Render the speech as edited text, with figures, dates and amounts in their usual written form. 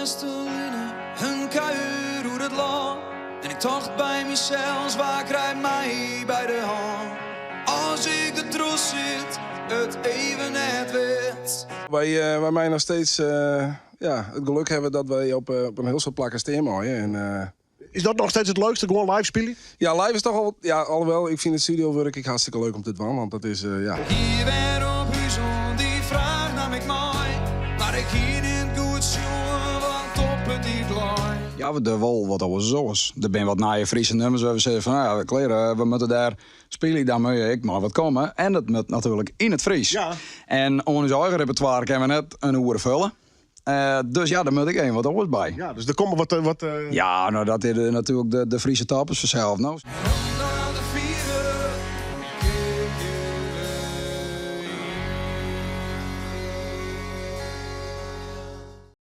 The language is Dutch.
Westerline, een kuier door het land. En ik dacht bij mezelf, waar krijgt mij bij de hand? Als ik de trots zit, het even net weet. Wij mij nog steeds het geluk hebben dat wij op een heel soort plakken staan mooien. Is dat nog steeds het leukste, gewoon live spelen? Ja, live is toch al... Ja, alhoewel, ik vind het studiowerk hartstikke leuk om te doen, want dat is, Hier weer op Huizen, die vraagt naar mij mooi. Maar ik hier niet goed jongen, want op het die klein. Ja, we doen wel wat over zoals. Er zijn wat naaie Friese nummers waar we zeggen van, nou ja, kleren, we moeten daar spelen, daar moet ik maar wat komen. En dat moet natuurlijk in het Fries. Ja. En om ons eigen repertoire kunnen we net een uur vullen. Dus ja, daar moet ik wat anders bij. Ja, dus er komen wat... Ja, nou dat is natuurlijk de Friese tappers vanzelf. Nou.